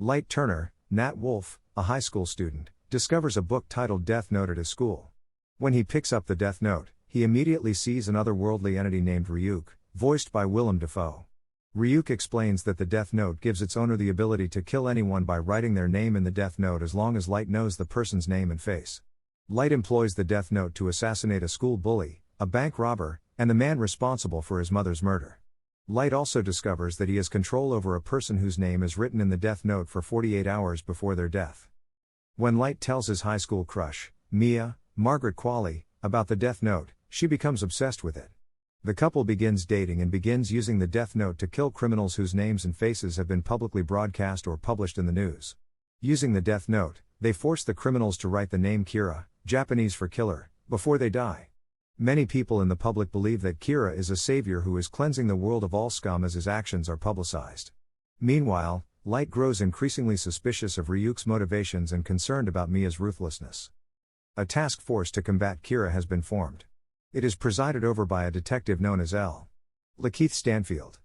Light Turner, Nat Wolf, a high school student, discovers a book titled Death Note at his school. When he picks up the Death Note, he immediately sees an otherworldly entity named Ryuk, voiced by Willem Dafoe. Ryuk explains that the Death Note gives its owner the ability to kill anyone by writing their name in the Death Note as long as Light knows the person's name and face. Light employs the Death Note to assassinate a school bully, a bank robber, and the man responsible for his mother's murder. Light also discovers that he has control over a person whose name is written in the Death Note for 48 hours before their death. When Light tells his high school crush, Mia, Margaret Qualley, about the Death Note, she becomes obsessed with it. The couple begins dating and begins using the Death Note to kill criminals whose names and faces have been publicly broadcast or published in the news. Using the Death Note, they force the criminals to write the name Kira, Japanese for killer, before they die. Many people in the public believe that Kira is a savior who is cleansing the world of all scum as his actions are publicized. Meanwhile, Light grows increasingly suspicious of Ryuk's motivations and concerned about Mia's ruthlessness. A task force to combat Kira has been formed. It is presided over by a detective known as L. Lakeith Stanfield.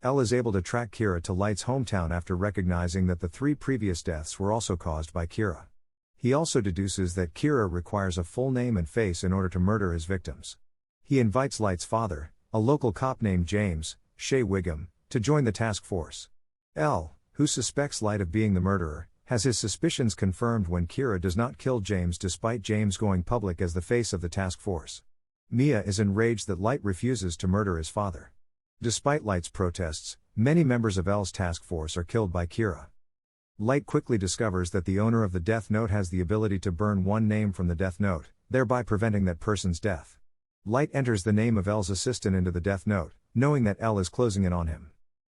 L is able to track Kira to Light's hometown after recognizing that the 3 previous deaths were also caused by Kira. He also deduces that Kira requires a full name and face in order to murder his victims. He invites Light's father, a local cop named James, Shea Wiggum, to join the task force. L, who suspects Light of being the murderer, has his suspicions confirmed when Kira does not kill James despite James going public as the face of the task force. Mia is enraged that Light refuses to murder his father. Despite Light's protests, many members of L's task force are killed by Kira. Light quickly discovers that the owner of the Death Note has the ability to burn one name from the Death Note, thereby preventing that person's death. Light enters the name of L's assistant into the Death Note, knowing that L is closing in on him.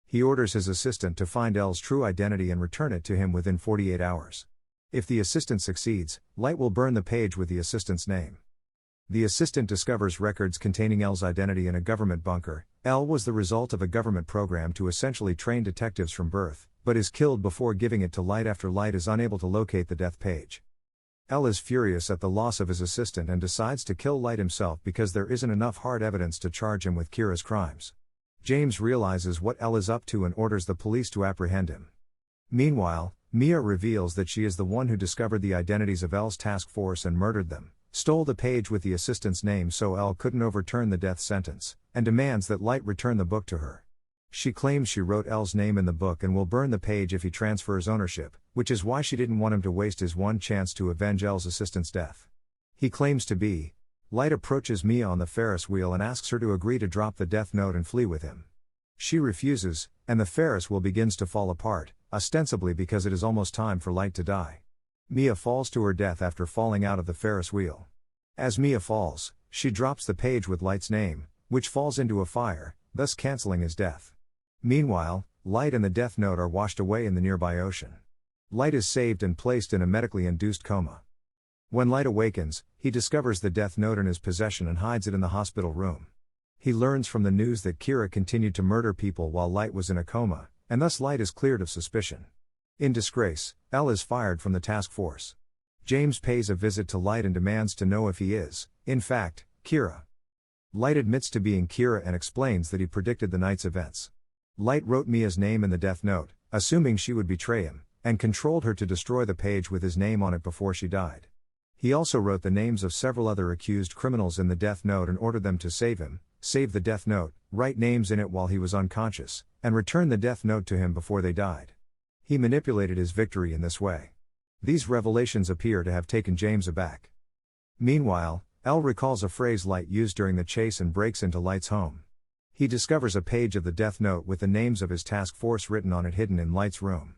He orders his assistant to find L's true identity and return it to him within 48 hours. If the assistant succeeds, Light will burn the page with the assistant's name. The assistant discovers records containing L's identity in a government bunker. L was the result of a government program to essentially train detectives from birth, but is killed before giving it to Light after Light is unable to locate the death page. L is furious at the loss of his assistant and decides to kill Light himself because there isn't enough hard evidence to charge him with Kira's crimes. James realizes what L is up to and orders the police to apprehend him. Meanwhile, Mia reveals that she is the one who discovered the identities of L's task force and murdered them, stole the page with the assistant's name so L couldn't overturn the death sentence, and demands that Light return the book to her. She claims she wrote L's name in the book and will burn the page if he transfers ownership, which is why she didn't want him to waste his one chance to avenge L's assistant's death. He claims to be. Light approaches Mia on the Ferris wheel and asks her to agree to drop the Death Note and flee with him. She refuses, and the Ferris wheel begins to fall apart, ostensibly because it is almost time for Light to die. Mia falls to her death after falling out of the Ferris wheel. As Mia falls, she drops the page with Light's name, which falls into a fire, thus canceling his death. Meanwhile, Light and the Death Note are washed away in the nearby ocean. Light is saved and placed in a medically induced coma. When Light awakens, he discovers the Death Note in his possession and hides it in the hospital room. He learns from the news that Kira continued to murder people while Light was in a coma, and thus Light is cleared of suspicion. In disgrace, L is fired from the task force. James pays a visit to Light and demands to know if he is, in fact, Kira. Light admits to being Kira and explains that he predicted the night's events. Light wrote Mia's name in the Death Note, assuming she would betray him, and controlled her to destroy the page with his name on it before she died. He also wrote the names of several other accused criminals in the Death Note and ordered them to save him, save the Death Note, write names in it while he was unconscious, and return the Death Note to him before they died. He manipulated his victory in this way. These revelations appear to have taken James aback. Meanwhile, L recalls a phrase Light used during the chase and breaks into Light's home. He discovers a page of the Death Note with the names of his task force written on it hidden in Light's room.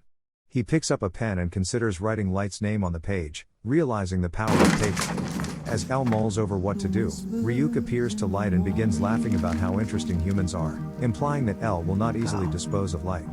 He picks up a pen and considers writing Light's name on the page, realizing the power of paper. As L mulls over what to do, Ryuk appears to Light and begins laughing about how interesting humans are, implying that L will not easily dispose of Light.